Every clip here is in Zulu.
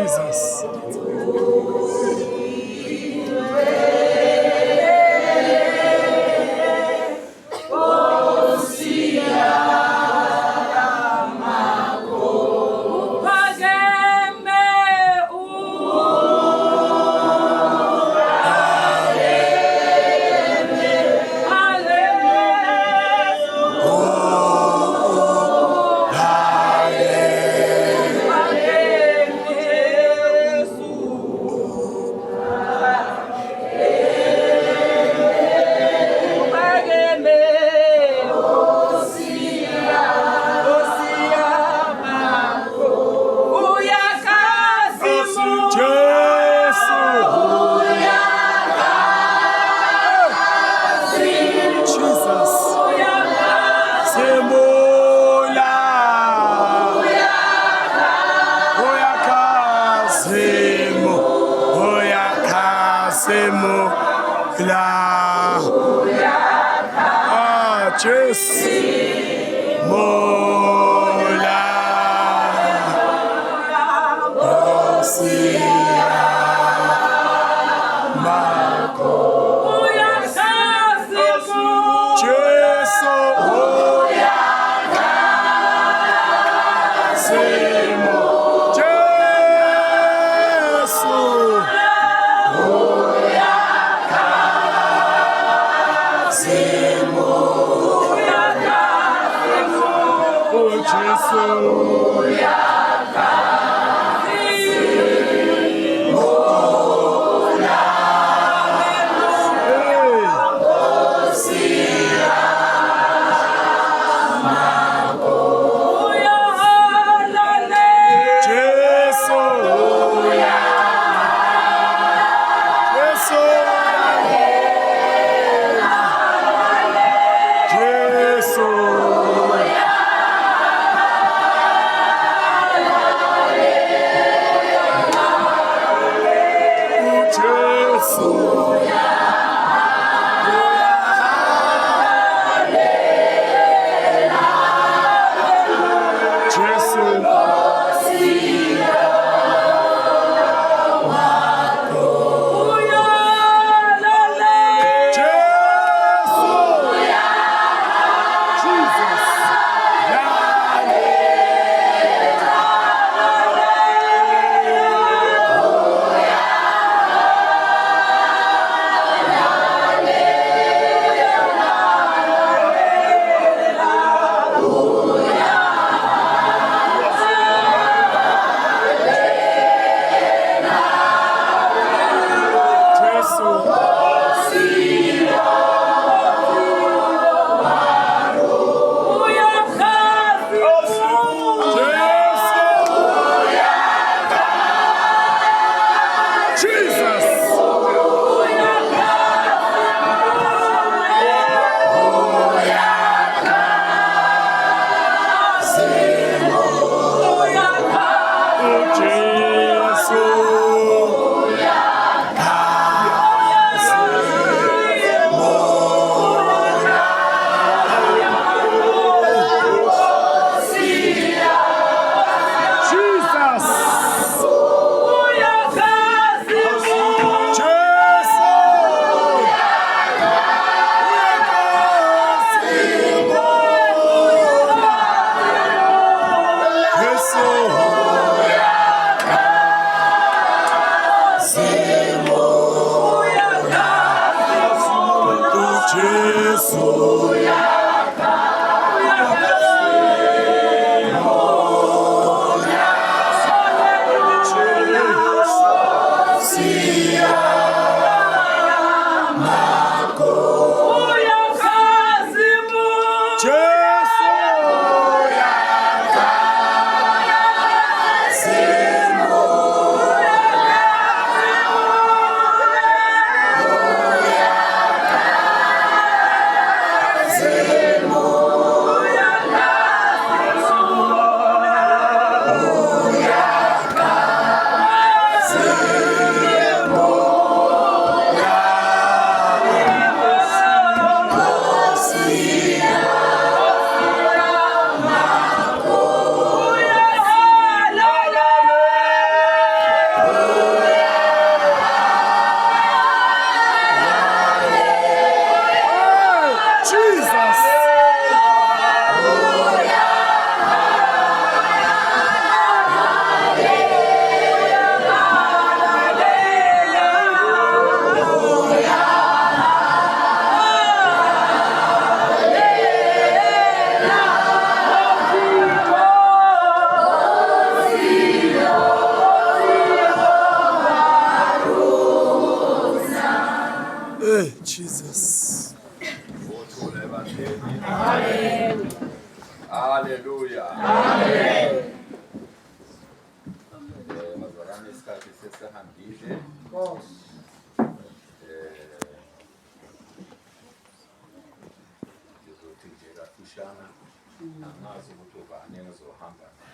Jesus.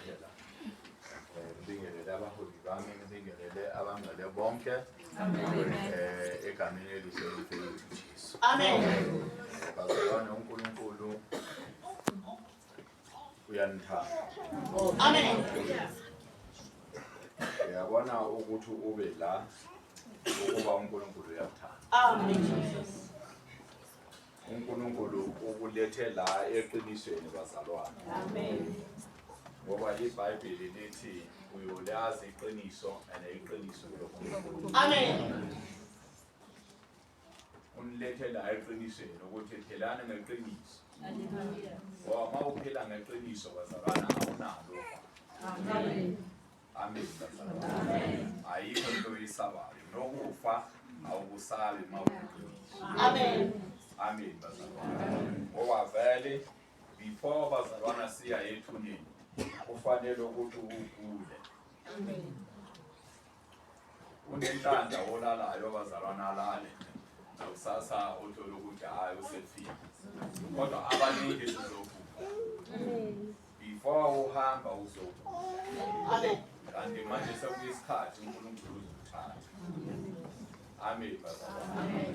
kuphela. Ngibingelele abaholi bami, ngibingelele abangcwele bonke. Egameni elihle lethu Jesu. Amen. Bazalwane, uNkulunkulu uyanithanda. Amen. Uyabona ukuthi ube la ukuba uNkulunkulu uyakuthanda. Amen. uNkulunkulu ukulethe la eqinisweni bazalwane. Amen. Ngoba iBhayibheli lithi uyolazi iqiniso iqiniso loNkulunkulu. Amen. Unilethe la eqinisweni ukuthi phelana ngeqiniso. Ngoba uma uphila ngeqiniso bazalwana awunalo. Amen. Amen bazalwane. Ayikho into oyisabayo. Nokufa awukusabi uma uqiniso. Amen. Amen bazalwane. Ngoba vele before bazalwana siya ethuneni kufanele ukuthi ukule. Amen. Unenhlanhla olalayo bazalwana alale. Awusasa uthola ukuthi hayi usefile. Kodwa abaningi sizovuka. Before uhamba uzovuka. Amen. Kanti manje sekuyisikhathi uNkulunkulu uzothatha. Amen bazalwane.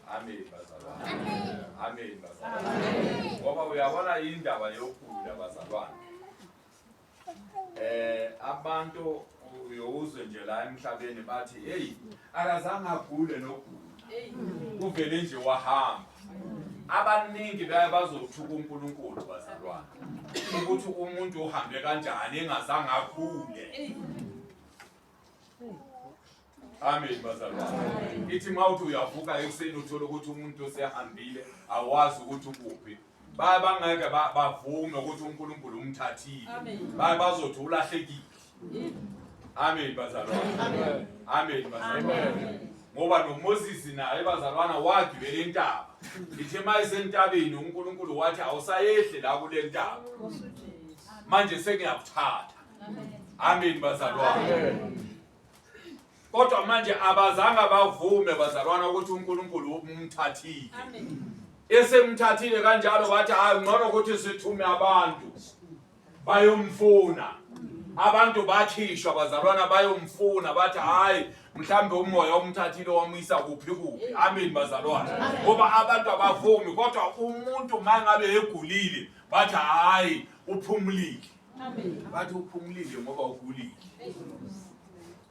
Amen bazalwane. Amen bazalwane. Ngoba uyabona indaba yokukhula bazalwane. Abantu uyozwe nje la emhlabeni bathi hey akazange agule nokugula. Kuvele nje wahamba. Abaningi bayabazothuka uNkulunkulu bazalwane. Ukuthi umuntu uhambe kanjani engazange akhule. Amen bazalwane. Ithi mawuthi uyavuka ekuseni uthola ukuthi umuntu osehambile awazi ukuthi ukuphi. Bangeke bavume ukuthi uNkulunkulu umthathile. Bazothi ulahlekile. Amen bazalwane. Amen. Amen bazalwane. Ngoba noMoses naye bazalwana wagibela intaba. Ithe mayisentabeni uNkulunkulu wathi awusayehle la kule ntaba. Manje sengiyakuthatha. Amen bazalwane. Kodwa manje abazange bavume bazalwana ukuthi uNkulunkulu umthathile. Esemthathile kanjalo bathi hayi ngcono ukuthi sithume abantu bayomfuna. Abantu bakhishwa bazalwana bayomfuna bathi hayi mhlambe umoya umthathile wamisa kuphi kuphi. Amen bazalwane. Ngoba abantu abavumi kodwa umuntu mangabe egulile bathi hayi uphumulile. Amen. Bathi uphumulile ngoba ugulile.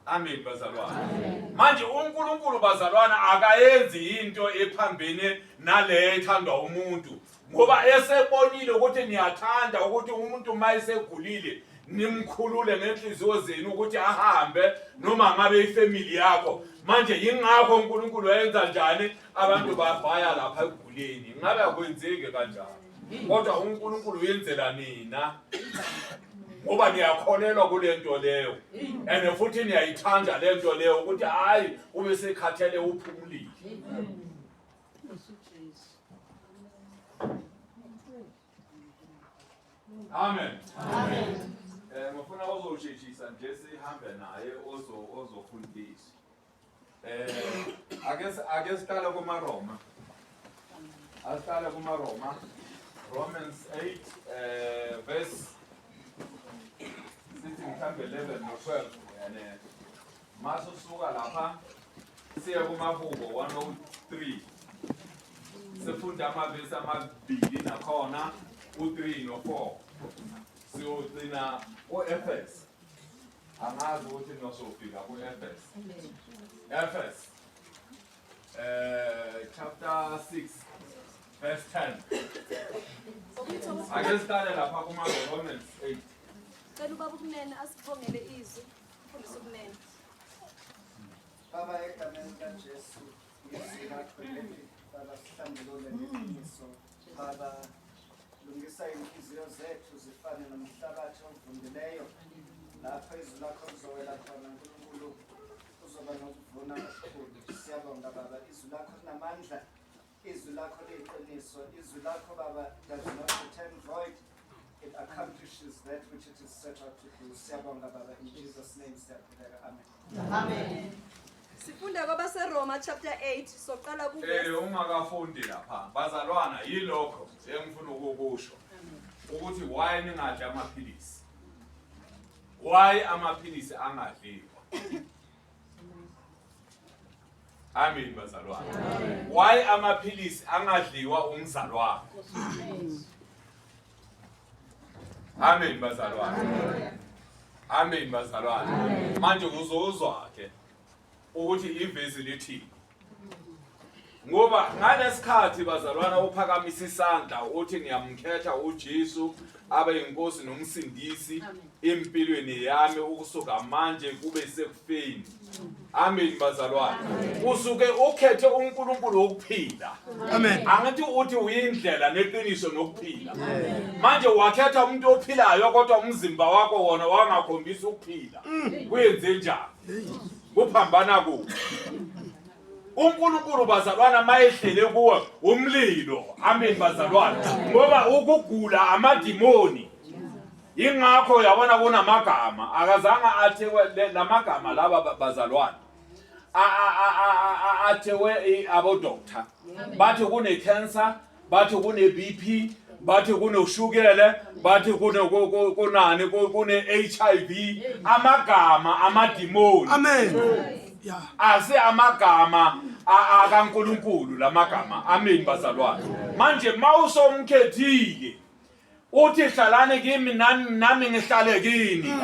Amen bazalwane. Manje uNkulunkulu bazalwana akayenzi into ephambene nale ethandwa umuntu. Ngoba esebonile ukuthi niyathanda ukuthi umuntu mayesegulile nimkhulule ngenhliziyo zenu ukuthi ahambe noma ngabe ifamily yakho. Manje yingakho uNkulunkulu wayenza njani abantu bavaya lapha eguleni. Ngabe akwenzeki kanjalo. Kodwa uNkulunkulu uyenzela nina. Ngoba niyakholelwa kule nto leyo. And futhi niyayithanda le nto leyo ukuthi hayi ube sekhathele uphumulile. Amen. Amen. Ngifuna uzosheshisa nje sihambe naye ozofundisa. Ake siqale kumaRoma. Asiqale kumaRoma. Romans 8 verse sithi mhlambe 11 no 12 yani masusuka lapha siya kumaHubo 103 sifunda amavesi amabili nakhona u3 no4 siyogcina uEfes. Angazi ukuthi nosofika kuEfes. Efes chapter 6 verse 10. Ake siqale lapha kumaRomans 8. Cela ubaba ukunene asibongele izwi ufundise ukunene. Baba egameni kaJesu ngizilaqhubele baba sihlambulule ngeqiniso baba lungisa inhliziyo zethu zifane nomhlabathi ovundileyo lapho izwi lakho lizowela khona uNkulunkulu uzoba nokuvuna okukhulu. Siyabonga baba izwi lakho linamandla, izwi lakho liyiqiniso, izwi lakho baba does not return void. It accomplishes that which it is set out to do. Siyabonga baba in Jesus name siyakhuleka. Amen. Amen. Sifunda kwabaseRoma chapter 8 soqala ku ungakafundi lapha bazalwana yilokho engifuna ukukusho ukuthi why ningadla amaphilisi. why amaphilisi angadliwa? Amen bazalwane. Why amaphilisi angadliwa umzalwane? Amen bazalwane. Amen bazalwane. Manje uzozwa ke ukuthi ivesi lithi ngoba ngalesikhathi bazalwana uphakamisa isandla uthi ngiyamkhetha uJesu abe inkosi nomsindisi empilweni yami ukusuka manje kube sekufeni. Amen bazalwane. Usuke ukhethe uNkulunkulu wokuphila. Amen. Angithi uthi uyindlela neqiniso nokuphila. Manje wakhetha umuntu ophilayo kodwa umzimba wakho wona wangakhombisa ukuphila. Kuyenze njani? Kuphambana kuphi? uNkulunkulu bazalwana mayehlele kuwe umlilo. Amen bazalwana. Ngoba ukugula amadimoni. Ingakho yabona kunamagama akazanga athewe lamagama laba bazalwana. Athewe abo doctor. Bathi kune cancer, bathi kune BP, bathi kune ushukela, bathi kunani kune HIV, amagama amadimoni. Amen. Yeah. Ase amagama akaNkulunkulu lamagama. Amen bazalwane. Manje mawusomkhethile uthi hlalane kimi nami ngihlale kini.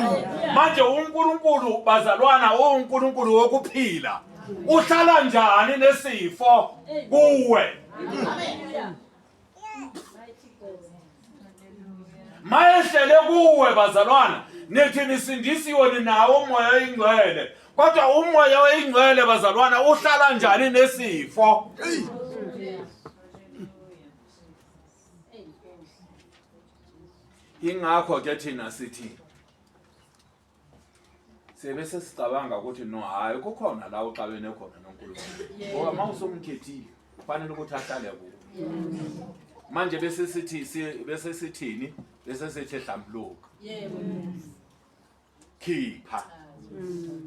Manje uNkulunkulu bazalwana uNkulunkulu wokuphila. Uhlala njani nesifo kuwe? Mayehlele kuwe bazalwana nithi nisindisiwe nawo umoya oyingcwele. Kodwa umoya oyingcwele bazalwana uhlala njani nesifo? Ingakho ke thina sithi sebese sicabanga ukuthi no hayi kukhona la uxabene khona noNkulunkulu. Ngoba mawusomkhethile kufanele ukuthi ahlale kuwe. Manje bese sithini? Bese sithi hlambuluka. Yebo. Khipha.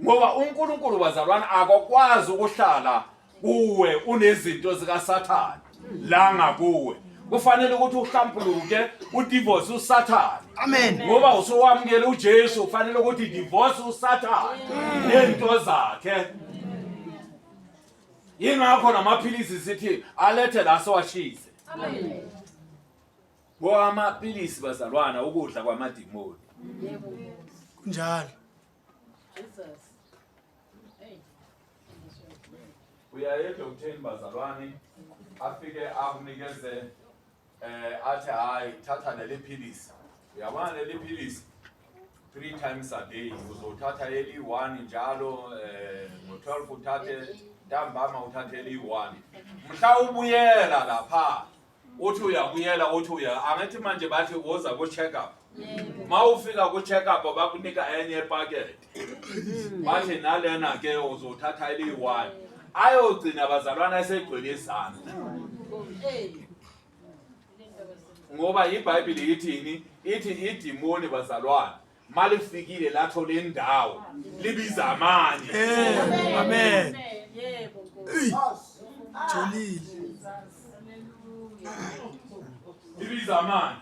Ngoba uNkulunkulu bazalwana akokwazi ukuhlala kuwe unezinto zika Sathane la ngakuwe. Kufanele ukuthi uhlambuluke udivorce uSathane. Amen. Ngoba usowamukela uJesu ufanele ukuthi divorce uSathane nento zakhe. Ingakho namaphilisi sithi alethe la sowashise. Amen. Ngoba amaphilisi bazalwana ukudla kwamadimoni. Yebo. Kunjalo. Jesus. Hey. Uyaye doctor bazalwane afike akunikeze athi hayi thatha leli philisi. Uyabona leli philisi 3 times a day uzothatha eli 1 njalo ngo12 uthathe ntambama uthathe eli 1. Mhla ubuyela lapha uthi uyabuyela uthi angithi manje bathi woza ku check up. Mawufika ku check up bakunika enye packet. Bathi nalena ke uzothatha eli 1. Ayogcina bazalwana esegcwele izandla. Ngoba iBhayibheli ithini? Ithi idimoni bazalwana malifikile latho le ndawo libiza amani. Amen. Yebo. Jolile. Libiza amani.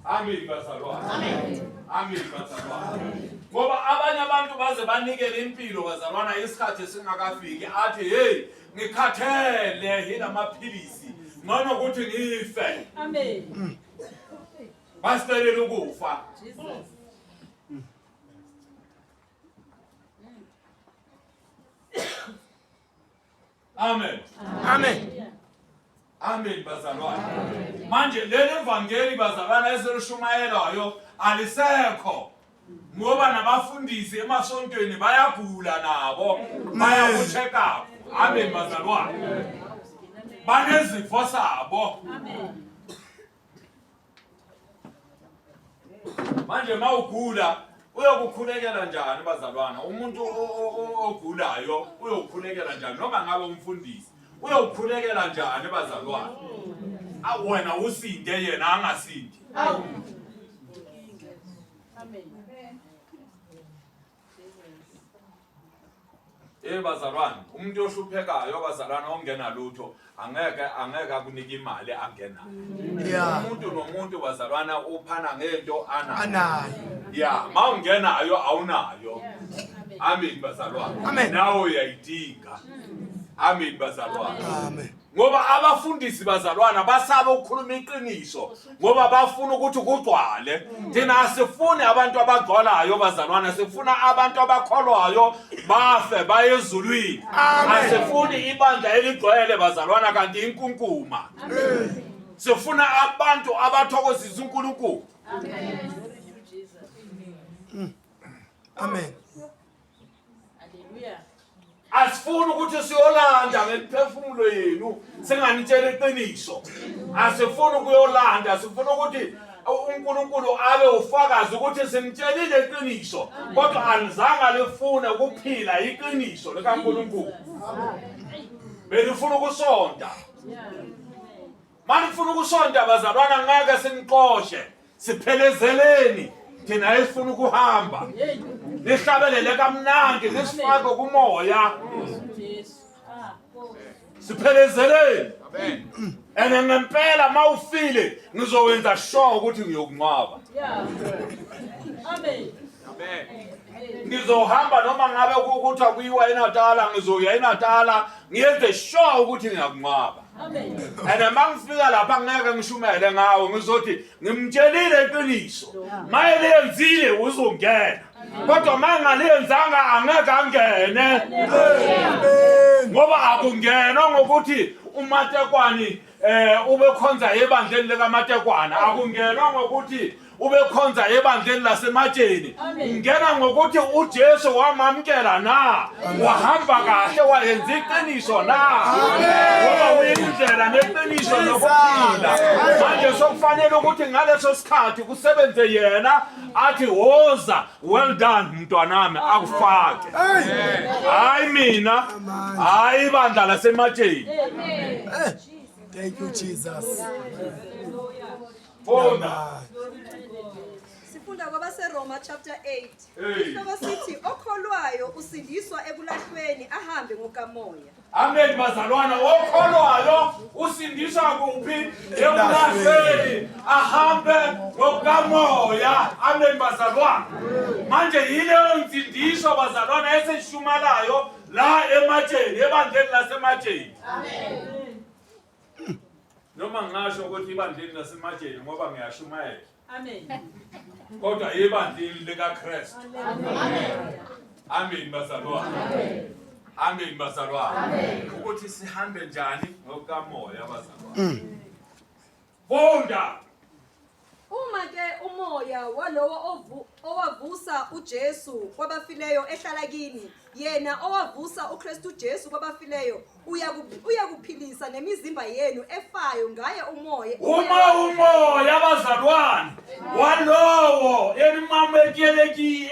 Amen bazalwana. Amen. Amen bazalwana. Ngoba abanye abantu baze banikele impilo bazalwana isikhathi singakafiki athi hey ngikhathele yini amaphilisi mana ukuthi ngife. Amen. Basicelela ukufa. Jesus. Amen. Amen. Amen bazalwane. Manje leli evangeli bazalwana esilishumayelayo alisekho. Ngoba nabafundisi emasontweni bayagula nabo baya ku check up. Amen bazalwane. Banezifo sabo. Amen. Manje mawugula uyokukhulekela njani bazalwana? Umuntu ogulayo uyokukhulekela njani noma ngabe umfundisi? Uyokukhulekela njani bazalwana? Wena usinde yena angasindi. Amen. bazalwane umuntu ohluphekayo bazalwana ongena lutho angeke akunika imali angena Yeah. umuntu nomuntu bazalwana uphana ngento anayo Anayo. yeah mawungenayo awunayo amen bazalwane Amen. nawe uyayidinga amen bazalwane Amen. ngoba abafundisi bazalwana basaba ukukhuluma iqiniso ngoba bafuna ukuthi kugcwale thina asifuni abantu abagcwalayo bazalwana sifuna abantu abakholwayo bafe baye ezulwini asifuni ibandla eligcwele bazalwana kanti inkunkuma sifuna abantu abathokozisa uNkulunkulu Amen. Hallelujah. asifuni ukuthi siyolanda ngemiphefumulo yenu singanitshela iqiniso asifuni ukuyolanda sifuna ukuthi uNkulunkulu abe ufakazi ukuthi simtshelile iqiniso kodwa anizange lifune ukuphila iqiniso likaNkulunkulu belifuna ukusonda manifuna ukusonda bazalwana ngeke sinixoshe siphelezeleni thina esifuna ukuhamba nihlabelele kamnandi nisifake kumoya siphelezeleni ene ngempela mawufile ngizowenza sure ukuthi ngiyokunqaba Amen. ngizohamba noma ngabe ukuthi akuyiwa eNatala ngizoya eNatala ngiyenze sure ukuthi ngiyakunqaba ene mangifika lapha ngeke ngishumele ngawo ngizothi ngimtshelile iqiniso mayelenzile uzongena kodwa mangalenzanga angeke angene ngoba akungena ngokuthi uMatekwani ubekhonza ebandleni likaMatekwana akungena ngokuthi ubekhonza ebandleni lasematsheni ngena ngokuthi uJesu wamamkela na wahamba kahle wayenza iqiniso na ngoba uyindlela neqiniso nokuphila manje sokufanele ukuthi ngaleso sikhathi kusebenze yena athi woza well done mntwanami akufake hayi mina hayi ibandla lasematsheni Thank you, Jesus. Funda Sifunda kwabaseRoma chapter 8. Hey. Isihloko sithi okholwayo usindiswa ekulahlweni ahambe ngokamoya. amen bazalwana okholwayo usindiswa kuphi ekulahlweni ahambe ngokamoya amen bazalwana manje yileyo nsindiso bazalwana eseshumalayo la ematsheni ebandleni lasematsheni amen noma ngasho ukuthi ibandleni lasematsheni ngoba ngiyashumayela Amen. kodwa ibandleni likaKristu amen bazalwana amen bazalwana ukuthi sihambe njani ngokamoya bazalwana funda Uma ke umoya walowo owavusa uJesu kwabafileyo ehlala kini yena owavusa uKristu Jesu kwabafileyo uyakuphilisa nemizimba yenu efayo ngaye umoya umoya bazalwane walowo elimamekeleki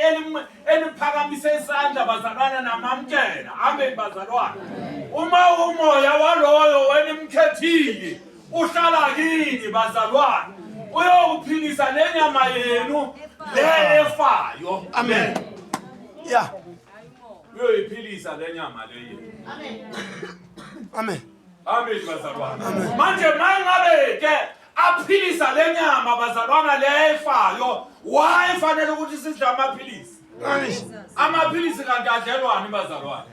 eliphakamise isandla bazalwana namamkela amen bazalwana umoya waloyo wenimkhethile uhlala kini bazalwane uyokuphilisa lenyama yenu le efayo amen Yeah. uyoyiphilisa lenyama leyo Amen. amen bazalwana manje mangabe ke aphilisa lenyama bazalwana le efayo wayefanele ukuthi sidle amaphilisi amaphilisi kanti adlelwani bazalwane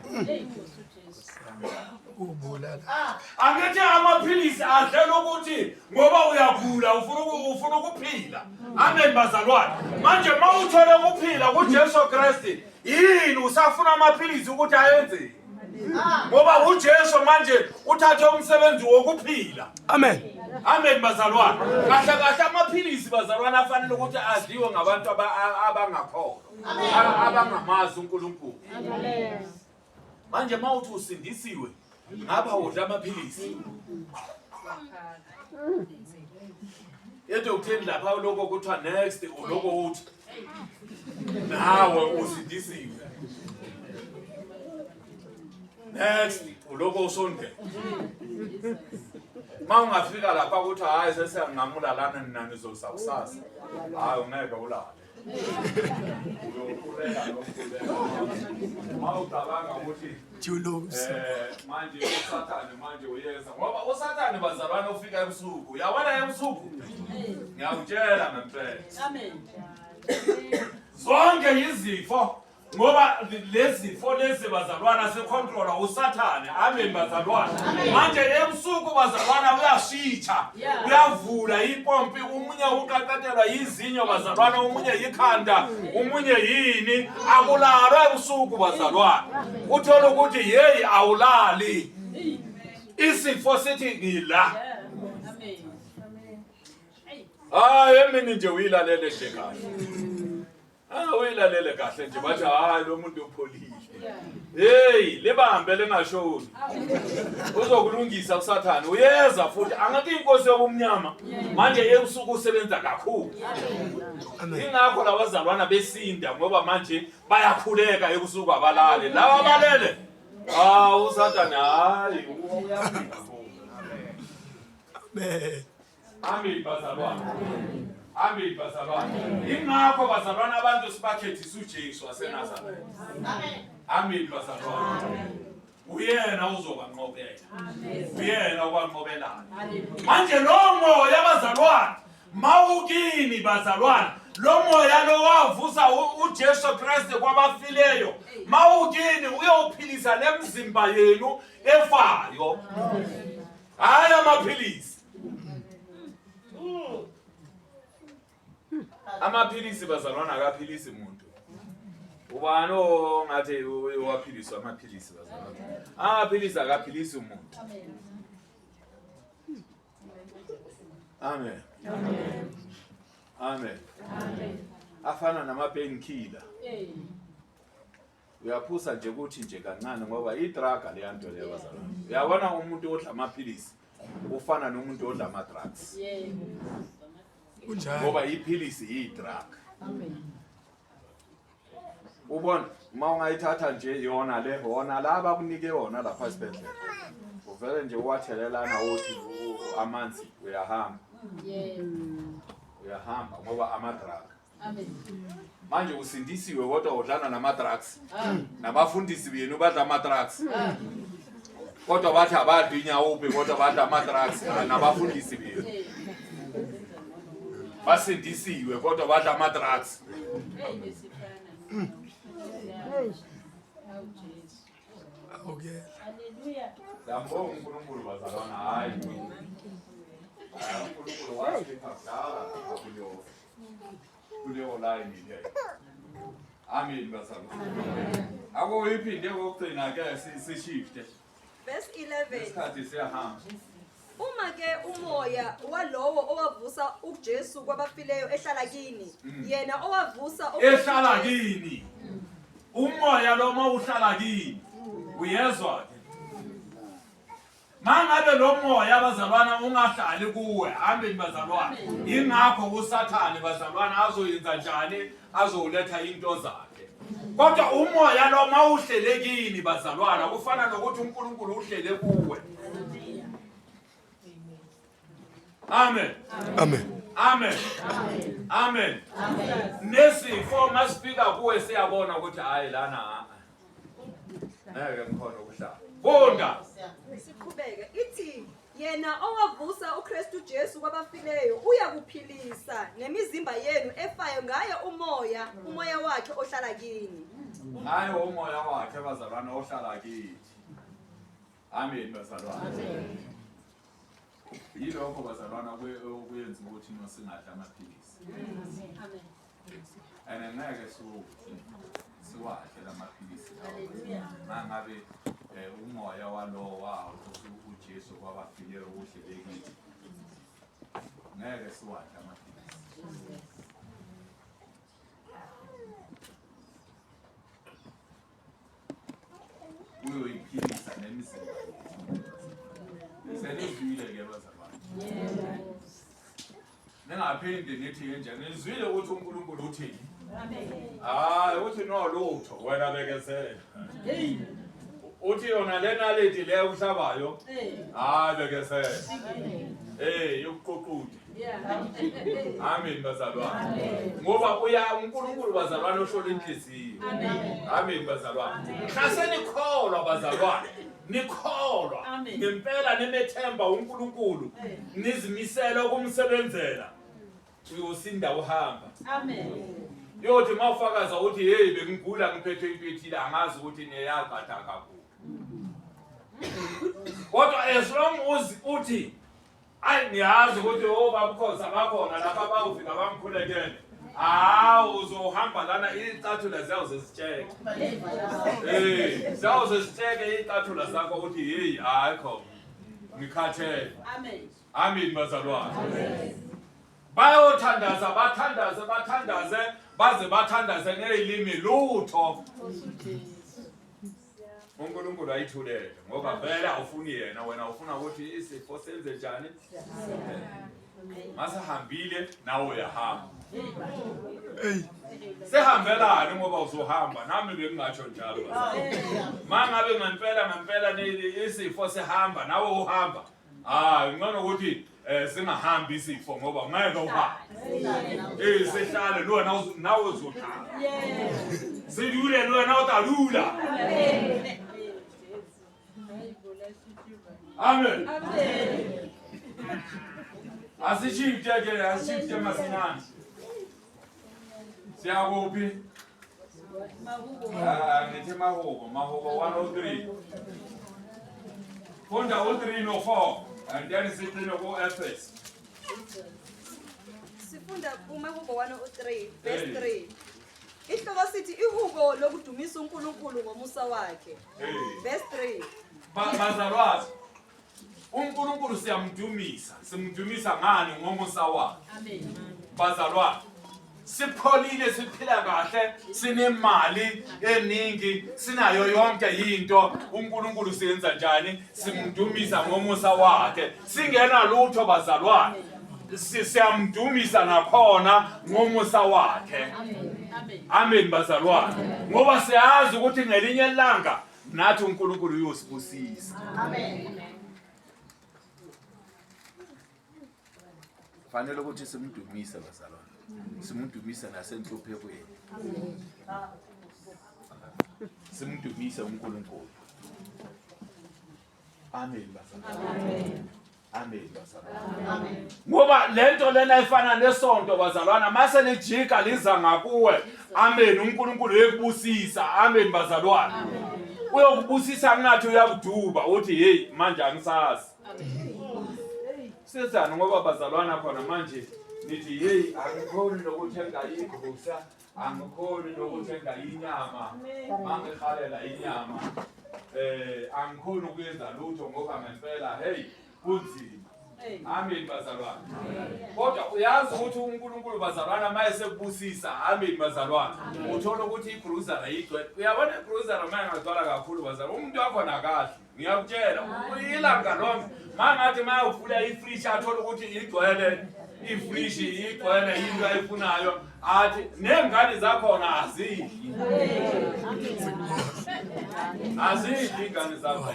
angithi amaphilisi adlela ukuthi ngoba uyagula ufuna ukuphila amen bazalwane manje mawuthole ukuphila kuJesu Kristu yini usafuna amaphilisi ukuthi ayenzeni ngoba uJesu manje uthathe umsebenzi wokuphila Amen. amen bazalwane kahle kahle amaphilisi bazalwane afanele ukuthi adliwe ngabantu abangakholwa abangamazi uNkulunkulu manje mawuthi usindisiwe ngapha udla amaphilisi edokutheni lapha lokho kuthiwa next uloko uthi nawe usindisiwe next uloko usondela mawungafika lapha ukuthi hayi sesengamula lana nina nizosakusasa hayi ungeke ulale Uyokhuleka nokhuleka. Mawucabanga ukuthi Julos. manje usathane manje uyeza ngoba usathane bazalwane ufika ebusuku uyabona ebusuku ngiyakutshela ngempela Amen. zonke izifo ngoba lezifo lezi bazalwana secontrola usathane amen bazalwana manje ebusuku bazalwana uyashitsha uyavula ipompi umunye uqaqatelwa izinyo bazalwana umunye ikhanda umunye yini akulalwa ebusuku bazalwana uthola ukuthi hey awulali isifo sithi ngila Amen. emini nje uyilalele nje kahle uyilalele kahle nje bathi hayi lo muntu upholile hey libambe lengashoni uzokulungisa usathane uyeza futhi angathi inkosi yobumnyama manje ebusuku usebenza kakhulu ingakho labazalwana besinda ngoba manje bayakhuleka ebusuku abalale lawa abalele usathane hayi amen bazalwana amen bazalwana ingakho bazalwana abantu sibakhethisa uJesu waseNazaretha amen bazalwana uyena uzobanqobela uyena okwanqobelana manje lo moya bazalwana mawukini bazalwana lo moya lo wavusa uJesu Kristu kwabafileyo mawukini uyophilisa lemzimba yenu efayo hayi amaphilisi amaphilisi bazalwana akaphilisi umuntu ubani ongathi uwaphiliswa amaphilisi bazalwana amaphilisi akaphilisi umuntu amen amen afana nama-painkiller uyaphusa nje ukuthi nje kancane ngoba idraga leyanto leyo bazalwana uyabona umuntu odla amaphilisi ufana nomuntu odla ama-drugs ngoba iphilisi iyi-drug ubona uma ungayithatha nje yona le wona la bakunike yona lapha esibhedlela uvele nje uwathelelana uthi amanzi uyahamba ngoba ama-drug manje usindisiwe kodwa udlana nama-drugs nabafundisi benu badla ama-drugs kodwa bathi abadli inyawupe kodwa badla ama-drugs nabafundisi benu basindisiwe kodwa badla ama-drugs yambonga uNkulunkulu bazalwana hayi uNkulunkulu wasipha kudala kuleyo line leyo amen bazalwana akuyiphinde kokugcina-ke sishifte Verse 11. isikhathi siyahamba Uma ke umoya walowo owavusa uJesu kwabafileyo ehlala kini yena owavusa ehlala kini umoya lo mawuhlala kini uyezwa ke mangabe lo moya bazalwana ungahlali kuwe amen bazalwana ingakho usathane bazalwana azoyenza njani azoletha into zakhe kodwa umoya lo mawuhlele kini bazalwana kufana nokuthi uNkulunkulu uhlele kuwe amen Amen. amen amen nesifo masifika kuwe siyabona ukuthi hayi lana ngeke ngikhona ukuhlala funda siqhubeke ithi yena owavusa uKristu Jesu kwabafileyo uyakuphilisa nemizimba yenu efayo ngaye umoya wakhe ohlala kini ngaye umoya wakhe bazalwana ohlala kithi amen bazalwana yilokho bazalwana kuyenza ukuthi singadla amaphilisi ngeke siwadle lamaphilisi mangabe umoya walowo wawo uJesu kwabafileyo uhlele kithi ngeke siwadle amaphilisi uyoyiphilisa nemizimba senizwile ke bazalwane ningaphindi nithi kanjani nizwile ukuthi uNkulunkulu uthini hayi uthi no lutho wena bekezela uthi yona lena lethi le uhlabayo hayi bekezela yokuqoqude Amen bazalwane. Ngoba uNkulunkulu bazalwane ohlola inhliziyo. Amen bazalwane. Sasenikholwa bazalwane. Nikholwa ngempela nemethemba uNkulunkulu. Nizimisele ukumsebenzela. Uyosinda uhamba. Yothi mawufakaza uthi hey bengigula ngiphethe into ethile angazi ukuthi niyaqatha kakhulu. Kodwa as long uthi ay niyazi ukuthi babukhoza bakhona lapha bawufika bamkhulekele. Uzohamba lana icathula zayo zesitsheke. Zayo zesitsheke icathula zakho uthi hey ayikho ngikhathele. Amen bazalwane. Bayothandaza bathandaze baze bathandaze ngelimi lutho. uNkulunkulu ayithulele ngoba vele awufuni yena wena ufuna ukuthi isifo senze njani. Masahambile nawe uyahamba. Sehambelani ngoba uzohamba nami bengingatsho njalo. Mangabe ngempela isifo sehamba nawe uhamba. Ngcono ukuthi singahambi isifo ngoba ngeke uhambe. Sihlale nawe uzohlala. Sidule wena utalula. Amen. Asishifte masinyane. Siyakuphi? Ngithi mahubo 103. Funda 3 no 4 and then siphinde ku Efes. Sifunda uMahubo 103 verse 3. Ihloko sithi ihubo lokudumisa uNkulunkulu ngomusa wakhe. Verse 3. Bazalwane. uNkulunkulu siyamdumisa. Simdumisa ngani ngomusa wakhe. Amen. Bazalwane. Sipholile siphila kahle, sinemali eningi, sinayo yonke into. uNkulunkulu siyenza njani? Simdumisa ngomusa wakhe. Singena lutho bazalwane. Siyamdumisa nakhona ngomusa wakhe. Amen bazalwane. Ngoba siyazi ukuthi ngelinye ilanga nathi uNkulunkulu uyosibusisa. Amen. Fanele ukuthi simdumise bazalwane. Simdumisa nasenhluphekweni. Simdumisa uNkulunkulu. Amen bazalwane. Amen bazalwane. Ngoba lento lena ifana nesonto bazalwana mase lijika liza ngakuwe. Amen uNkulunkulu uyekubusisa. Amen bazalwane. Uyokubusisa ngathi uyakuduba uthi hey manje angisazi. Sizana ngoba bazalwana khona manje nithi hey angikhoni lokuthenga igrusa, angikhoni lokuthenga inyama, mangikhalela inyama. Angikhoni ukuyenza lutho ngoba ngempela hey kunzima. Amen bazalwane. Kodwa uyazi ukuthi uNkulunkulu bazalwana mayesebusisa. Amen bazalwane. Uthola ukuthi igrusa ayigcwele. Uyabona igrusa mayengagcwala kakhulu bazalwane. Umuntu wakho nakahle. Ngiyakutshela uyilanga lonke. Mangathi mayuvula ifridge athola ukuthi igcwele. Ifridge igcwele into ayifunayo. Athi nengane zakhona azidli. Azidli ingane zakho.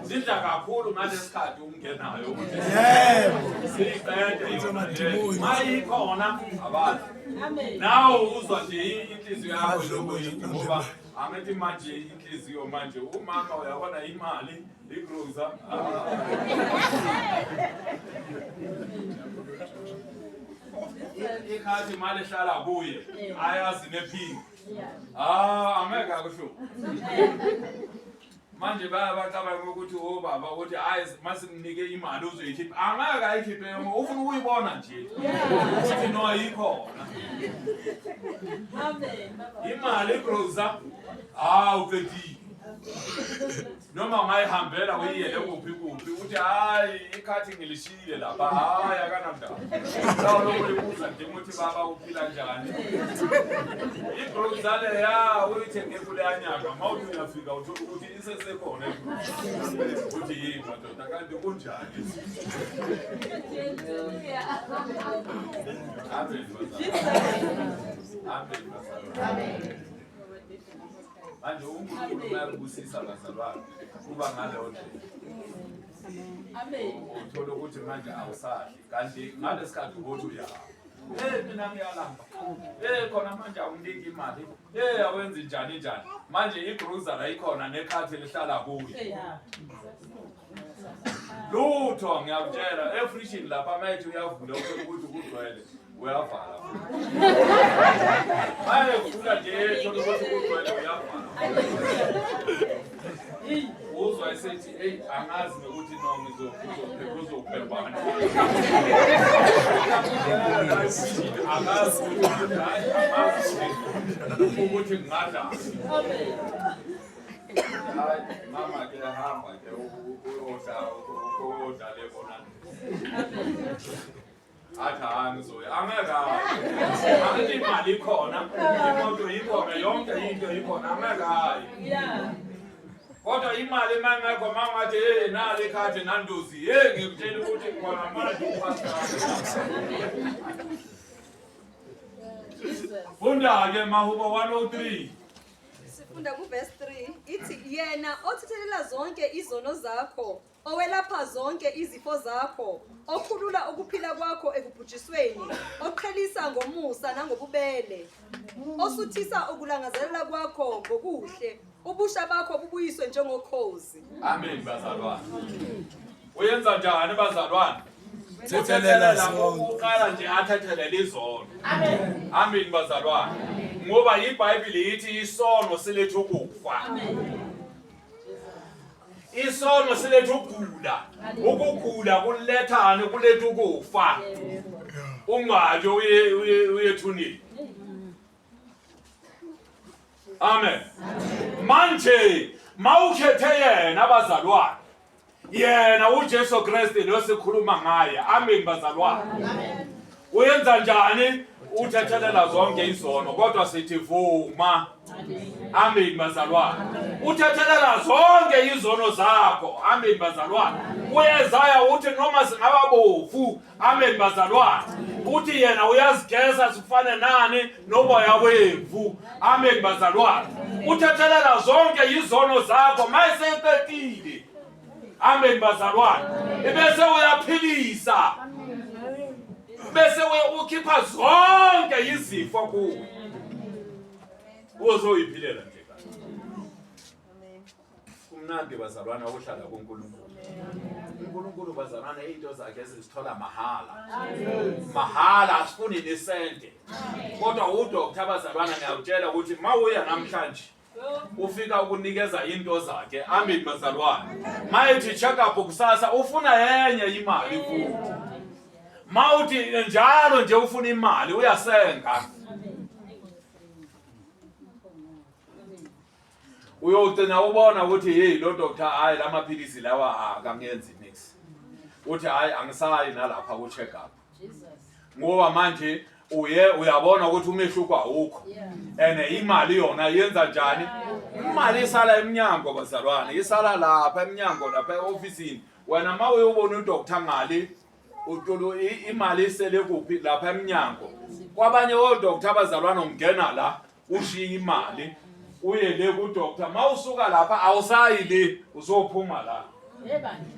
Zidla kakhulu ngalesikhathi ungenayo ukuthi siqede mayikhona abantu. Nawe uzwa nje inhliziyo yakho lokuyini ngoba angithi manje inhliziyo manje umama uyabona imali igruza. Ikhathi imali ehlala kuye ayazi nephini. Angeke akusho. Manje bayabacabanga ukuthi baba ukuthi masimnike imali uzoyikhipha. Angeke ayikhiphe ufuna ukuyibona nje. Ukuthi no ayikhona. Amen. Imali igruza uqedile. Noma ungayihambela uyiyele kuphi uthi hayi ikhathi ngilishile lapha hayi akanamndaba. Lawo lokulibuza nje ukuthi baba uphila njani. Igruza le uyithenge kule yanyaka mawuthi uyafika uthola ukuthi isesekhona ukuthi yini madoda kanti kunjani. Amen. Amen. Manje uNkulunkulu mayabusisa bazalwane kuba ngale ndlela. uthola ukuthi manje awusadli kanti ngalesikhathi ukuthi uyahamba mina ngiyalamba khona manje awuniki imali awenza njani manje igrocery ikhona nekhathi lihlala kuyo lutho ngiyakutshela efrishini lapha manje uyavula ukuthi kugcwele uyavala hayi kufuna nje thola ukuthi kugcwele uyavala uzwa esethi hey angazi nokuthi no ngizophepha angazi ukuthi ngingadla mama ke hamba ke uyodla lebona athi ngizoya angeke imali ikhona imoto ikhona yonke into ikhona angeke kodwa imali mangekho mangathi nali ikhadi nandozi ngikutshela ukuthi khona manje funda ke Mahubo 103 sifunda kuverse 3 ithi yena othethelela zonke izono zakho owelapha zonke izifo zakho okhulula ukuphila kwakho ekubhujisweni oqhelisa ngomusa nangobubele osuthisa ukulangazelela kwakho ngokuhle ubusha bakho bubuyiswe njengokhozi. Amen bazalwane. Uyenza njani bazalwane? Thethelela zonke. Uqala nje athethelele izono. Amen. Amen bazalwane. Ngoba iBhayibheli ithi isono siletha ukufa. Amen. Isono siletha ukugula. Ukugula kulethani kuletha ukufa. Ungaje uyethunini. Amen. Manje mawukhethe yena abazalwane. Yena uJesu Kristu losikhuluma ngaye. Amen bazalwane. Amen. Uyenza njani? Uthethelela zonke izono kodwa sithi vuma. Amen bazalwane. Uthethelela zonke izono zakho. Amen bazalwane. Uyezaya uthi noma singababofu. Amen bazalwane. Uthi yena uyazigeza sifane nani noboya wemvu. Amen bazalwane. Uthethelela zonke izono zakho mayiseqedile. Amen bazalwane. Ebese uyaphilisa. Bese ukhipha zonke izifo kuwe. Uzoyiphilela nje kanti. Amen. Kumnandi bazalwana ukuhlala kuNkulunkulu. uNkulunkulu bazalwana izinto zakhe sizithola mahala. Mahala asifuni nesente. Kodwa uDoktor bazalwana ngiyakutshela ukuthi mawuya namhlanje ufika ukunikeza into zakhe. Amen bazalwana. Mayithi check-up kusasa ufuna yenye imali futhi. Mawuthi njalo nje ufuna imali uyasenga. Uyogcina ubona ukuthi hey lo doctor hayi lamaphilisi lawa akangenzi mix. Uthi hayi angisayi nalapha ku check up. Ngoba manje uyabona ukuthi umehluko awukho. Ene imali yona yenza njani? Imali isala eminyango bazalwane, isala lapha eminyango lapha eofficeini. Wena mawuyobona uDoctor ngali utolo imali isele kuphi lapha eminyango. Kwabanye oDoctor abazalwana ungena la ushiya imali. Uye le kuDoctor mawusuka lapha awusayi le uzophuma la.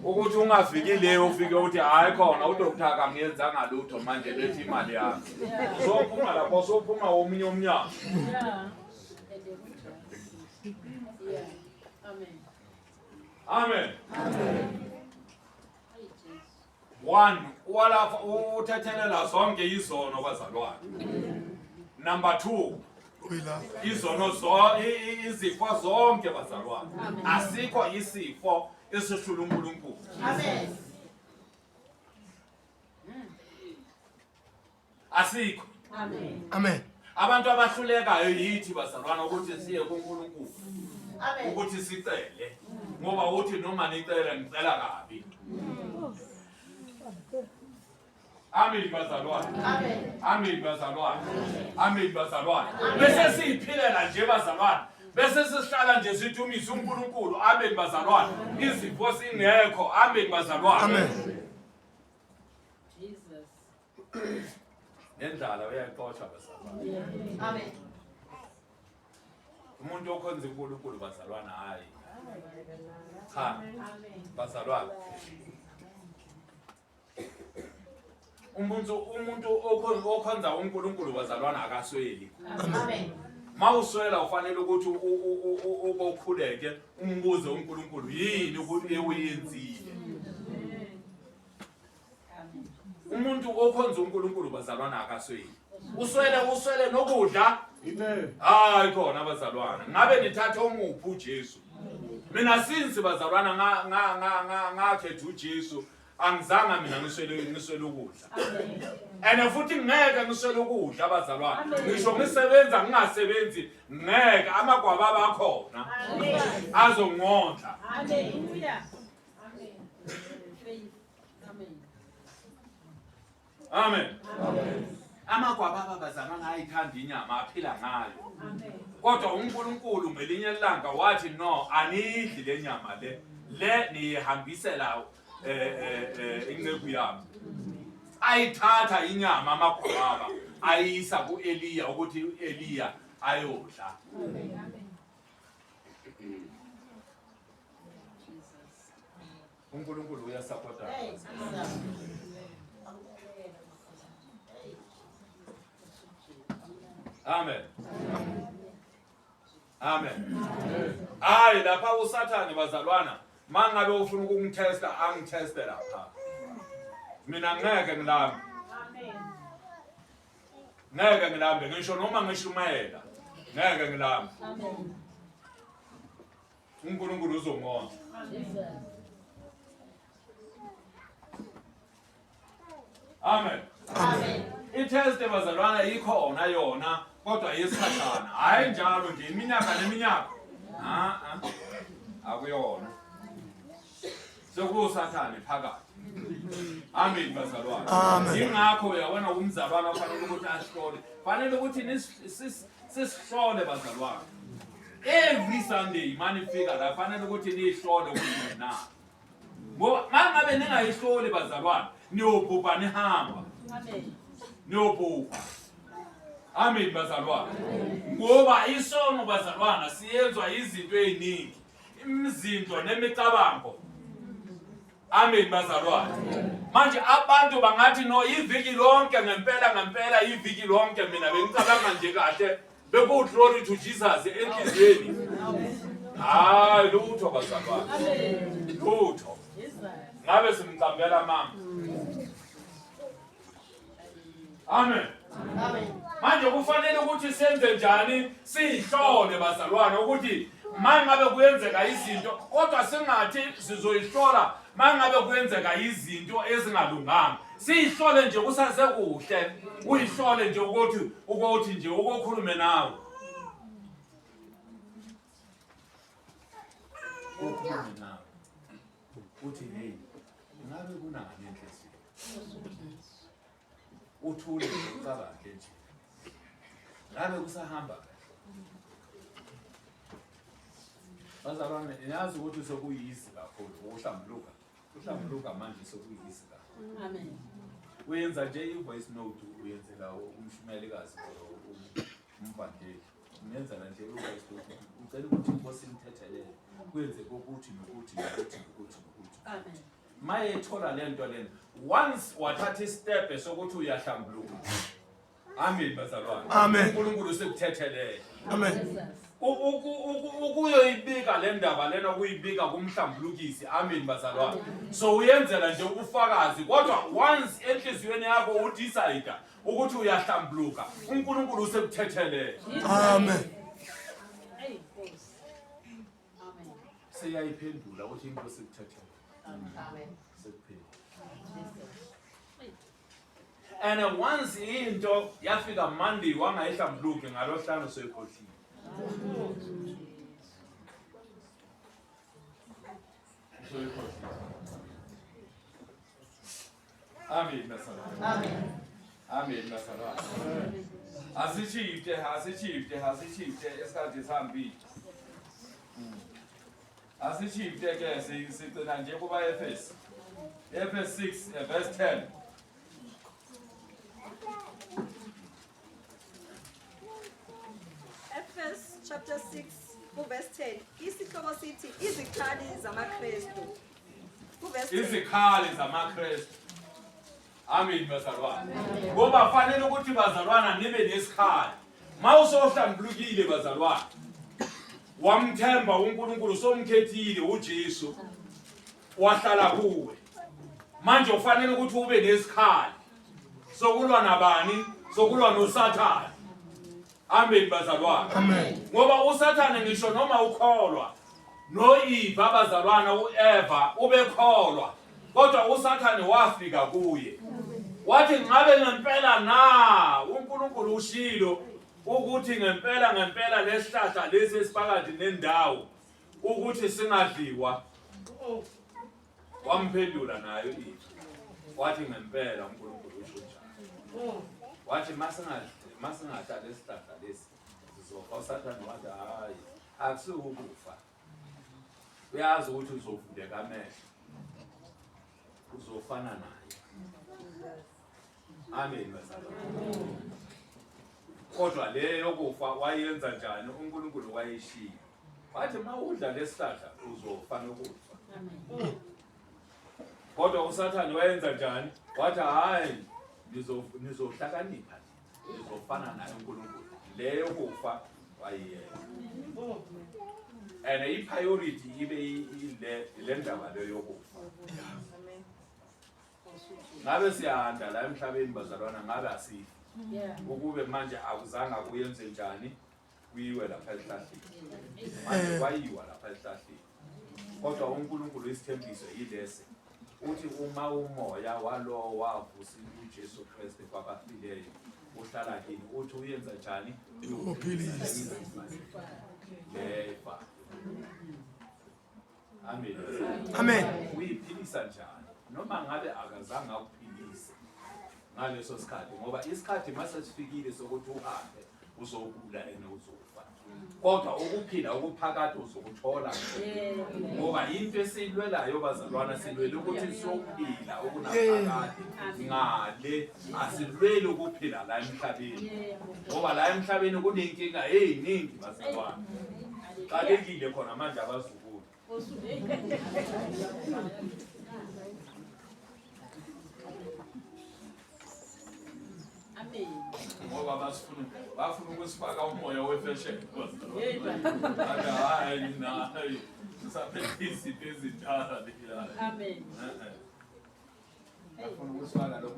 Ukuthi ungafiki le ufike uthi hayi khona uDoctor akangenza ngalutho manje lethi imali yami. Uzophuma lapho uzophuma omunye umnyango. Amen. Amen. One, wala uthethelela zonke izono bazalwane. Number 2, izono izifo zonke bazalwane. Asikho isifo esishula uNkulunkulu. Amen. Asikho. Amen. Amen. Abantu abahlulekayo yithi bazalwane ukuthi siye kuNkulunkulu. Amen. Ukuthi sicele. Ngoba uthi noma nicela ngicela kabi. Amen bazalwane. Amen. Amen bazalwane. Amen bazalwane. Bese siphilela nje bazalwane. Bese sihlala nje sithumisa uNkulunkulu. Amen bazalwane. Izifo singekho. Amen bazalwane. Amen. Jesus. Nendlala uyayixoxa bazalwane. Amen. Umuntu okhonza uNkulunkulu bazalwane hayi. Cha. Bazalwane. Umuntu okhonza uNkulunkulu bazalwana akasweli. Amen. Mawuswela ufanele ukuthi ukhuleke umbuze uNkulunkulu yini ukuthi uyenzile. Umuntu okhonza uNkulunkulu bazalwana akasweli. Uswele nokudla. Hayi khona bazalwana. Ngabe nithatha umuphi uJesu? Mina since bazalwana ngakhetha uJesu angizanga mina ngiswele ukudla. And futhi ngeke ngiswele ukudla bazalwana. Ngisho ngisebenza ngingasebenzi ngeke amagwaba bakhona. Azongondla. Hallelujah. Amen. Amagwaba bazalwana ngayithanda inyama aphila ngayo. Kodwa uNkulunkulu ngelinye ilanga wathi no anidli le nyama le nihambisela inceku yami. Ayithatha inyama amagwaba ayisa kuEliya ukuthi uEliya ayodla. uNkulunkulu uyasupporta. Amen. Amen. Hayi lapha uSathane bazalwana mangabe ufuna ukungitesta angiteste lapha. Mina ngeke ngilambe. Ngeke ngilambe ngisho noma ngishumayela. Ngeke ngilambe. uNkulunkulu uzongondla. Amen. Iteste bazalwana ikhona yona kodwa yesikhatshana. Hayi njalo nje iminyaka neminyaka. Akuyona. Sekusathane phakathi. Amen bazalwana. Ingakho uyabona umzalwana ufanele ukuthi asihlole. Fanele ukuthi sisihlole bazalwana. Every Sunday manifika la fanele ukuthi nihlole ukuthi na. Ngoba mangabe ningayihloli bazalwana niyobhubha nihamba. Amen. Niyobhubha. Amen bazalwana. Ngoba isono bazalwana siyenzwa izinto eziningi. Imizinto nemicabango. Amen bazalwana. Manje abantu bangathi no iviki lonke ngempela iviki lonke mina bengicabanga nje kahle beku glory to Jesus enhlizweni. Hayi lutho bazalwana. Lutho. Ngabe simcambela mama. Amen. Manje kufanele ukuthi senze njani sihlole bazalwana ukuthi mangabe kuyenzeka izinto kodwa singathi sizoyihlola mangabe kuyenzeka izinto ezingalunganga sihlole nje kusasekuhle uyihlole nje ukuthi nje ukukhulume nawe ukukhulume nawe uthi hey ngabe kunani enhlizweni uthule ucabange nje ngabe kusahamba bazalwane niyazi ukuthi sokuyisi kakhulu uhlambuluka manje sokuyisi kakhulu. Amen. Uyenza nje i-voice note uyenzela umshumayelekazi umbandeli ngenzela nje i-voice note ucela ukuthi inkosi imthethelele kwenze ukuthi nokuthi. Amen. Maye ethola lento lena once wathatha istep sokuthi uyahlambuluka. Amen bazalwane. Amen. uNkulunkulu sekuthethelele. Amen. Ukuyoyibika le ndaba lena ukuyibika kumhlambulukisi. Amen bazalwane. So uyenzela nje ubufakazi kodwa once enhliziyweni yakho udecide ukuthi uyahlambuluka uNkulunkulu usekuthethelele. Amen. Hey, boss. Amen. Seyayiphendula ukuthi inkosi sekuthethelele. Amen. Sekuphela. And once into yafika Monday wangayihlambuluki ngalohlanu soyikhohlile. Amen bazalwane. Amen. Amen bazalwane. Asichipte esikhathi sihambile. Asichipte ke sigcina nje kuba Efes 6 verse 10. Chapter 6 kuverse 10 isihloko sithi izikhali zamaKristu. Kuverse 10. Izikhali zamaKristu. Amen bazalwane. Ngoba fanele ukuthi bazalwana nibe nesikhali. Mawusohlambulukile bazalwane. Wamthemba uNkulunkulu somkhethile uJesu. Wahlala kuwe. Manje ufanele ukuthi ube nesikhali. Sokulwa nabani? Sokulwa noSathane. Amen bazalwane. Amen. Ngoba uSathane ngisho noma ukholwa noEva abazalwana uEva ubekholwa kodwa uSathane wafika kuye. Wathi ngabe ngempela na uNkulunkulu ushilo ukuthi ngempela lesihlahla lesi esiphakathi nendawo ukuthi singadliwa. Wamphendula nayo ithi. Wathi ngempela uNkulunkulu usho njalo. Wathi masingadla lesihlahla lesi sizofa. uSathane wathi hayi akusukufa. Uyazi ukuthi uzovuleka amehlo. Uzofana naye. Amen bazalwane. Kodwa le yokufa wayenza njani? uNkulunkulu wayeshiya. Wathi mawudla lesihlahla uzofa nokufa. Kodwa uSathane wayenza njani? Wathi hayi nizohlakanipha. Nizofana naye uNkulunkulu. Le yokufa wayenza. And i-priority ibe ile ndaba leyo yokufa. Ngabe siyahanda la emhlabeni bazalwana ngabe asifi. Ukube manje akuzange kuyenze njani kuyiwe lapha esihlahleni. Manje kwayiwa lapha esihlahleni. Kodwa uNkulunkulu isithembiso yilesi. Uthi uma umoya walo wavusa uJesu Kristu kwabafileyo uhlala kini uthi uyenza njani? Uphilisa. Lefa. Amen. Amen. Uyiphilisa njani? Noma ngabe akazange akuphilise ngaleso sikhathi ngoba isikhathi mase sifikile sokuthi uhambe uzokula enozofa. Kodwa ukuphila okuphakathi uzokuthola ngoba into esilwelayo bazalwana silwela ukuthi sokuphila okunaphakade ngale asilweli ukuphila la emhlabeni ngoba la emhlabeni kunenkinga eziningi bazalwana. Qalekile khona manje abazukulu. Ngoba bafuna ukusifaka umoya wefashion. Hayi nayi. Saphethisi bezindala leya. Amen. Bafuna ukusifaka lo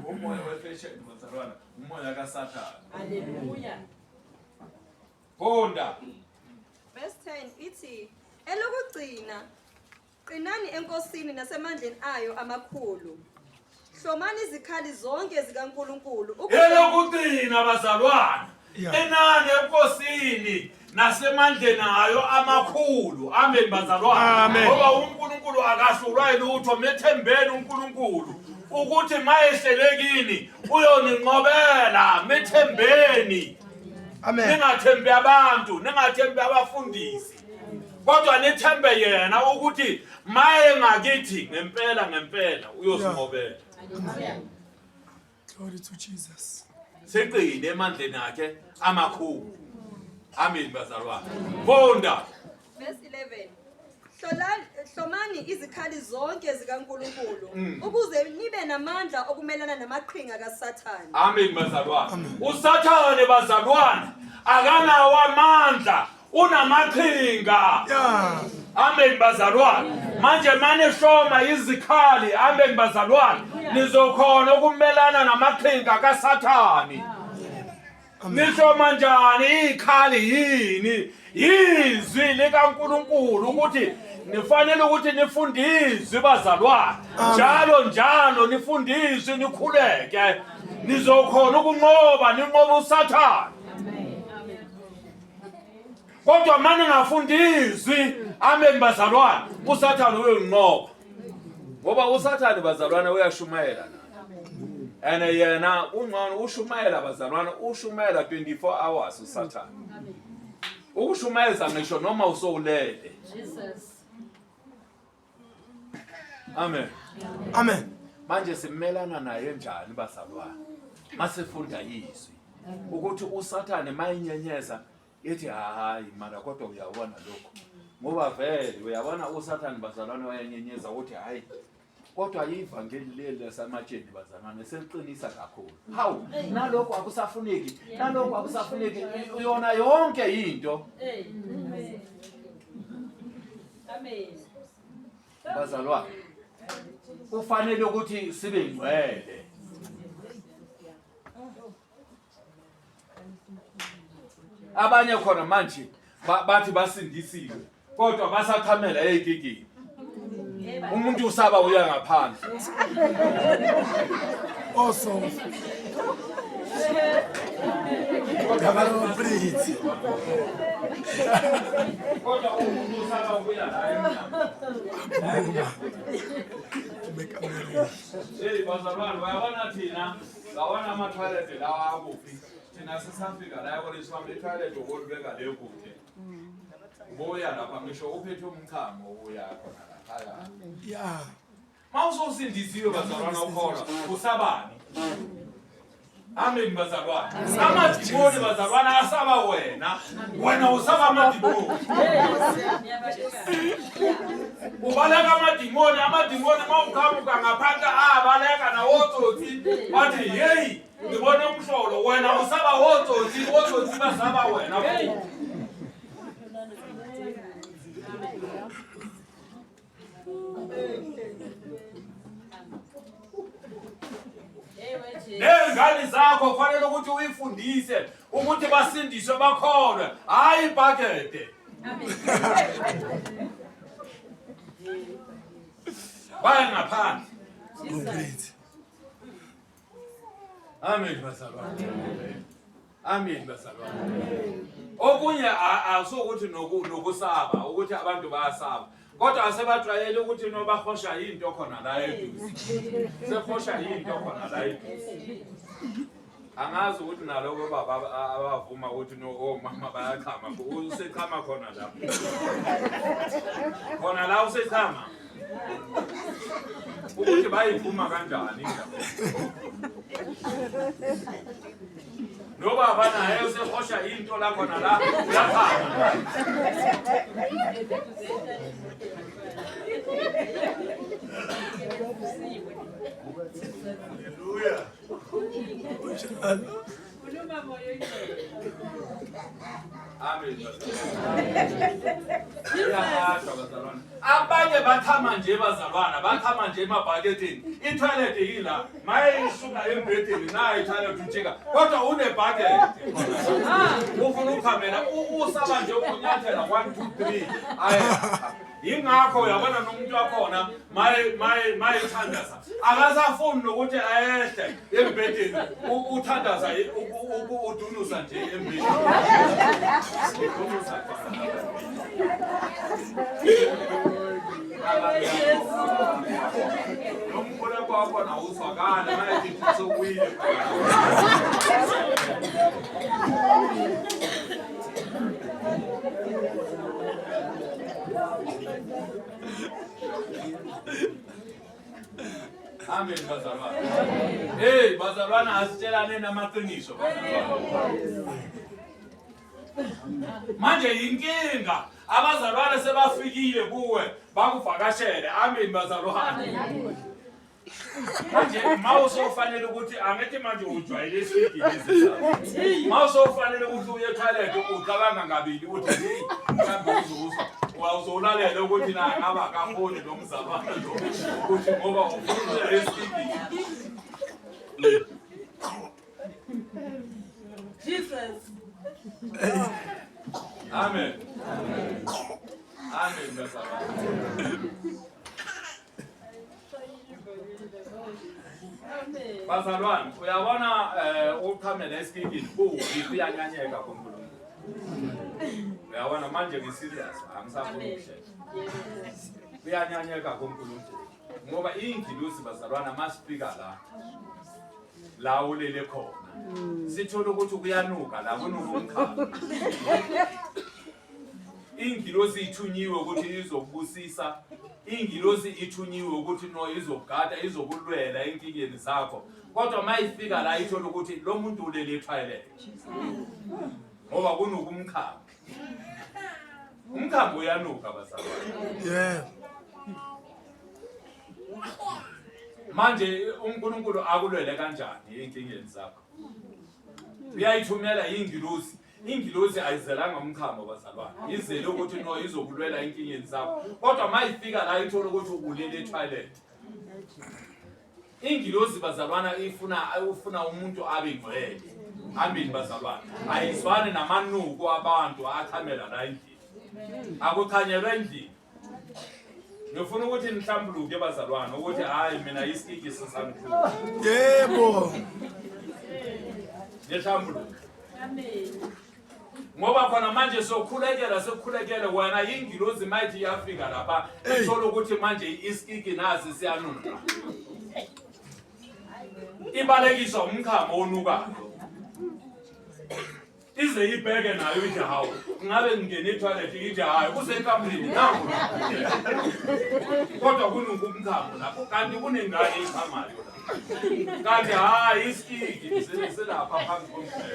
umoya wefashion bazalwana, umoya kaSathane. Hallelujah. Honda. Verse 10 ithi elokugcina qinani enkosini nasemandleni ayo amakhulu. Hlomani izikhali zonke zikaNkulunkulu Elokugcina bazalwana. Enani enkosini nasemandleni ayo amakhulu. Amen bazalwana. Ngoba uNkulunkulu akahlulwa yilutho methembeni uNkulunkulu ukuthi mayehlelekini uyoninqobela methembeni. Amen. Ningathembi abantu, ningathembi abafundisi. Kodwa nithembe yena ukuthi maye ngakithi ngempela uyosinqobela. Glory to Jesus. Siqine emandleni akhe amakhulu. Amen bazalwane. Bonda. Verse 11 Hlomani izikhali zonke zikaNkulunkulu ukuze nibe namandla okumelana namaqhinga kaSathane. Amen bazalwane. uSathane bazalwane akanawo amandla, unamaqhinga. Yeah. Amen bazalwane. Manje mane hloma izikhali, amen bazalwane, nizokhona ukumelana namaqhinga kaSathane. Nihloma njani ikhali yini? Izwi likaNkulunkulu ukuthi nifanele ukuthi nifundiswe bazalwane. Njalo nifundiswe nikhuleke. Nizokhona ukunqoba ninqoba uSathane. Kodwa manje ngafundiswi, amen bazalwane, uSathane uyonqoba. Ngoba uSathane bazalwane uyashumayela naye. And yena ungqono ushumayela bazalwane, ushumayela 24 hours uSathane. Ukushumayeza ngisho noma usowulele. Jesus. Amen. Amen. Manje simelana naye njani bazalwane? Masifunda izwi ukuthi uSathane mayinyenyeza Ithi hayi mara kodwa uyabona lokho. Ngoba vele uyabona uSathane bazalwane wayenyenyeza ukuthi hayi kodwa ivangeli leli lasematsheni bazalwane seliqinisa kakhulu. Hawu nalokho akusafuneki, nalokho akusafuneki yona yonke into. Amen. Bazalwane kufanele ukuthi sibe ngcwele. Abanye khona manje bathi basindisiwe kodwa basathamela egigini. Umuntu usaba uya ngaphandle. Awesome. Kabalo breathe. Kodwa umuntu usaba uya la. Bazalwane bayabona thina ngawona ama-toilet lawa akuphi. Thina sisafika la yabona isiwami i-toilet okulibeka le kude. Boya lapha ngisho uphethe umchamo uya khona laphaya. Yeah. Mawusosindisiwe bazalwane ukholwa usabani? Amen bazalwane. Amadimoni bazalwane asaba wena. Wena usaba amadimoni. Ubaleka amadimoni mawuqhamuka ngaphandle abaleka nawotsotsi bathi hey ngibone umhlolo wena usaba wotsotsi basaba wena. Nengane zakho kufanele ukuthi uyifundise ukuthi basindiswe bakholwe hayi ibhakede. Baya ngaphandle. Breathe. Amen bazalwane. Amen bazalwane. Okunye asukuthi nokusaba ukuthi abantu bayasaba. Kodwa asebajwayele ukuthi no bahosha into khona la eduze. Sehosha into khona la eduze. Angazi ukuthi naloko baba abavuma ukuthi no mama bayachama. Usechama khona la. Khona la usechama. Ukuthi bayivuma kanjani indaba. No baba naye usehosha into la khona la uyachama. Hallelujah. Amen. Abanye bakhama nje bazalwana, bakhama nje emabhaketini. I-toilet yila, maye isuka embhedeni nayo i-toilet ujika. Kodwa unebhaketi. Ufuna ukhamela usaba nje ukunyathela 1 2 3. Yingakho uyabona nomuntu wakhona maye thandaza. Akasafuni nokuthi ayehle embhedeni uthandaza udunusa nje embhedeni. Nomkhulu kwakho na uzwakala maye sokuwile. Amen bazalwane. Hey bazalwane asitshelane namaqiniso bazalwane. Manje inkinga abazalwane sebafikile kuwe bakuvakashele. Amen bazalwane. Manje mawusofanele ukuthi angithi manje ujwayele iswidi lezi. Mawusofanele ukuthi uye toilet ucabanga ngabili uthi hey mhlambe uzuzwa. Wawuzolalela ukuthi na ngaba akafoni nomzalwane lo ukuthi ngoba ufuna iswidi. Jesus. Amen. Amen bazalwane. Bazalwane uyabona uqhamela esikini uyanyanyeka kuNkulunkulu. Uyabona manje ngiserious angisafuni ukushela. Uyanyanyeka kuNkulunkulu. Ngoba ingilosi bazalwana masifika la ulele khona. Sithola ukuthi kuyanuka la kunuka umkhalo. Ingilosi ithunyiwe ukuthi izokubusisa. Ingilosi ithunyiwe ukuthi no izogada izokulwela enkingeni zakho. Kodwa mayifika la ithola ukuthi lo muntu ulele toilet. ngoba kunuka umkhambi. Umkhambi uyanuka bazalwane. Yeah. Manje uNkulunkulu akulwele kanjani enkingeni zakho? Uyayithumela ingilosi. Ingilosi ayizelanga umkhambi bazalwane. Izele ukuthi no izokulwela enkingeni zakho. Kodwa mayifika la ithola ukuthi ubulele etoilet. Ingilosi bazalwana ufuna umuntu abe ngcwele. Amen bazalwane. Ayizwane namanuku abantu akhamela la endlini. Akukhanyelwe endlini. Ngifuna ukuthi nihlambuluke bazalwane ukuthi hayi mina isikiki sisangikhulu. Yebo. Nihlambuluke. Amen. Ngoba khona manje sokhulekela wena ingilosi mayithi yafika lapha ethola ukuthi manje isikiki nazi siyanuka. Ibalekiswa umkhamo onukayo. Ize ibheke nayo ithi hawo ngabe ngene etoilet ithi hayi kusekamlini nangu. Kodwa kunuka umkhamo lapho kanti kunengane ikhamayo la. Kanti hayi isikiki selapha phambi komhlaba.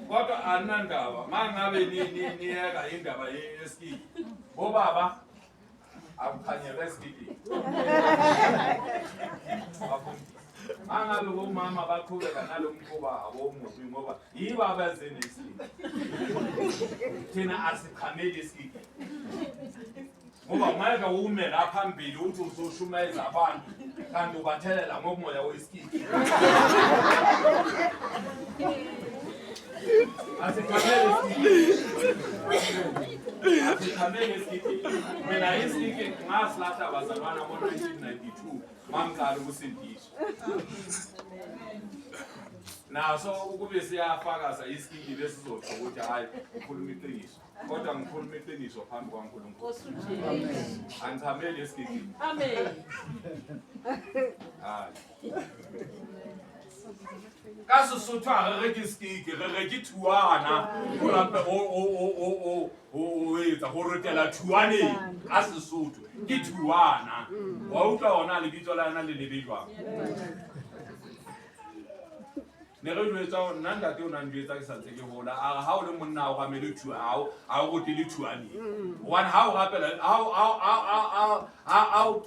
Kodwa anandaba mangabe niyeka indaba yesikiki. Bobaba akukhanyela esikiki. Mangabe bomama baqhubeka nalomkhuba abomubi ngoba yibo abenze nesikiki. Thina asikhameli isikiki. Ngoba mayeka ume la phambili uthi uzoshumayeza abantu kanti ubathelela ngomoya wesikiki. Asikamele isikiki. Mina isikiki ngasilahla bazalwana ngo-1992 mangiqala ukusindisha. Naso ukube siyafakaza isikiki besizotsho ukuthi hayi ukhuluma iqiniso. Kodwa ngikhuluma iqiniso phambi kwaNkulunkulu. Angichameli isikiki. Amen. Hayi. Kaso sotwa re ke skiki re ke thuana ora pe o etsa go rotela thuane ka Sesotho ke thuana wa utlwa ona le bitso la yona le lebelwa ne re lwetsa nna ntate o nang lwetsa ke santse ke hola a ha o le monna o gamele thu a go te le thuane one ha o rapela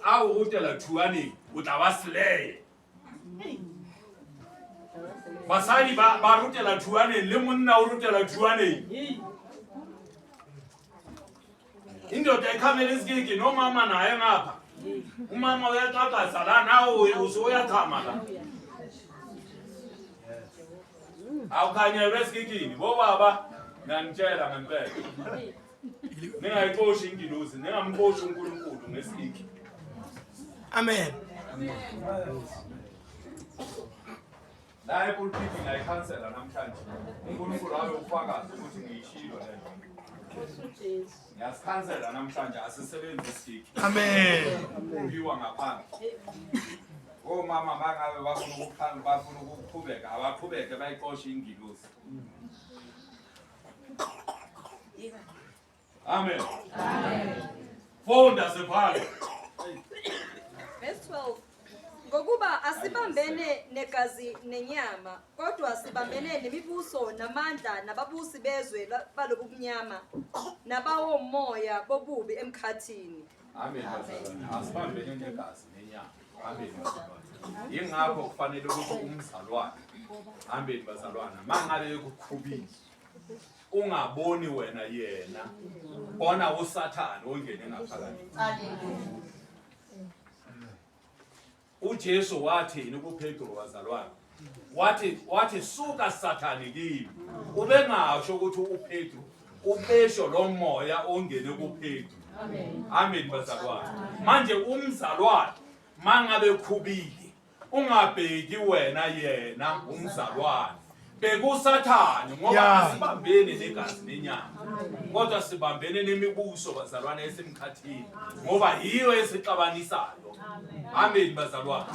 a o rotela thuane o tla ba slay. Basadi ba rutela thuane le monna o rutela thuane. Indoda ekhamela isikiki no mama naye ngapha. Umama uyaxaxasa la nawe usoyakhama la. Awukhanyelwe esikikini bo baba nganitshela ngempela. Ningayixoshi ingilosi ningamxoshi uNkulunkulu ngesikiki. Amen. La epulpiti ngayikhansela namhlanje. uNkulunkulu abe ufakazi ukuthi ngiyishilo le nto. Ngiyakhansela namhlanje asisebenze isikiki. Amen. Uyiwa ngaphandle. Omama bangabe bafuna ukuqhubeka abaqhubeke bayixoshe ingilosi. Amen. Amen. Fonda sephala. Verse 12. Ngokuba asibambene negazi nenyama kodwa sibambene nemibuso namandla nababusi bezwe balobumnyama nabawo moya bobubi emkhathini. Amen. Asibambene negazi nenyama. Amen. Yingakho kufanele ukuthi umzalwane. Amen bazalwana. Mangabe ukukhubini ungaboni wena yena bona uSathane ongene ngaphakathi. uJesu wathini kuPetro wazalwana wathi suka Sathane kimi ubengasho ukuthi uPetro ubesho lo moya ongene kuPetro. Amen bazalwana. Manje umzalwane mangabe khubili ungabheki wena yena umzalwane bheka uSathane ngoba asibambene negazi nenyama kodwa sibambene nemibuso bazalwane esemkhathini ngoba yiyo esixabanisayo. Amen bazalwane.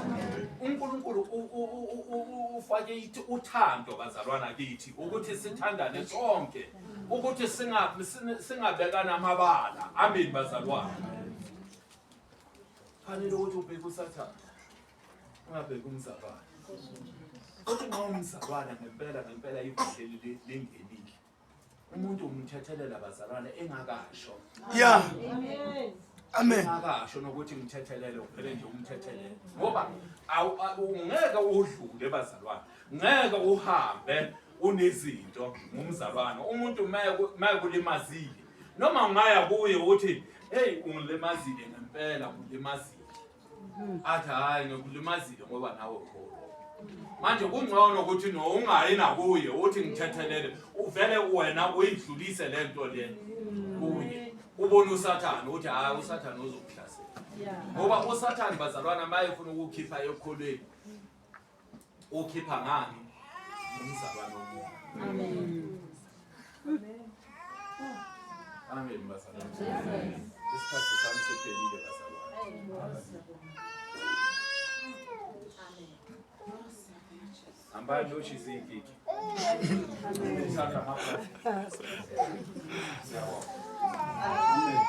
uNkulunkulu ufake uthando bazalwana kithi ukuthi sithandane sonke ukuthi singabekana amabala. Amen bazalwane. Fanele ukuthi ubheke uSathane ungabheki umzalwane. Uthi ngomzalwane ngempela ivangeli lingenile. Umuntu umthethelela abazalwane engakasho. Yeah. Amen. Amen. Engakasho nokuthi ngithethelele uphele nje umthethelele. Ngoba ungeke udlule abazalwane. Ngeke uhambe unezinto ngumzalwane. Umuntu makulimazile noma ungaya kuye uthi hey ungilimazile ngempela ulimazile. Athi hayi ngikulimazile ngoba nawe ukhona. Manje kungcono ukuthi no ungayi nakuye uthi ngithethelele uvele wena uyidlulise lento le kuye. Ubona uSathane uthi hayi uSathane uzokuhlasela. Ngoba uSathane bazalwana mayefuna ukukhipha ekholweni. Ukhipha ngani? Umzalwane omubi. Amen. Amen bazalwane. Isikhathi sami sephelile bazalwane. Ambaye ushisa igigi. Amen.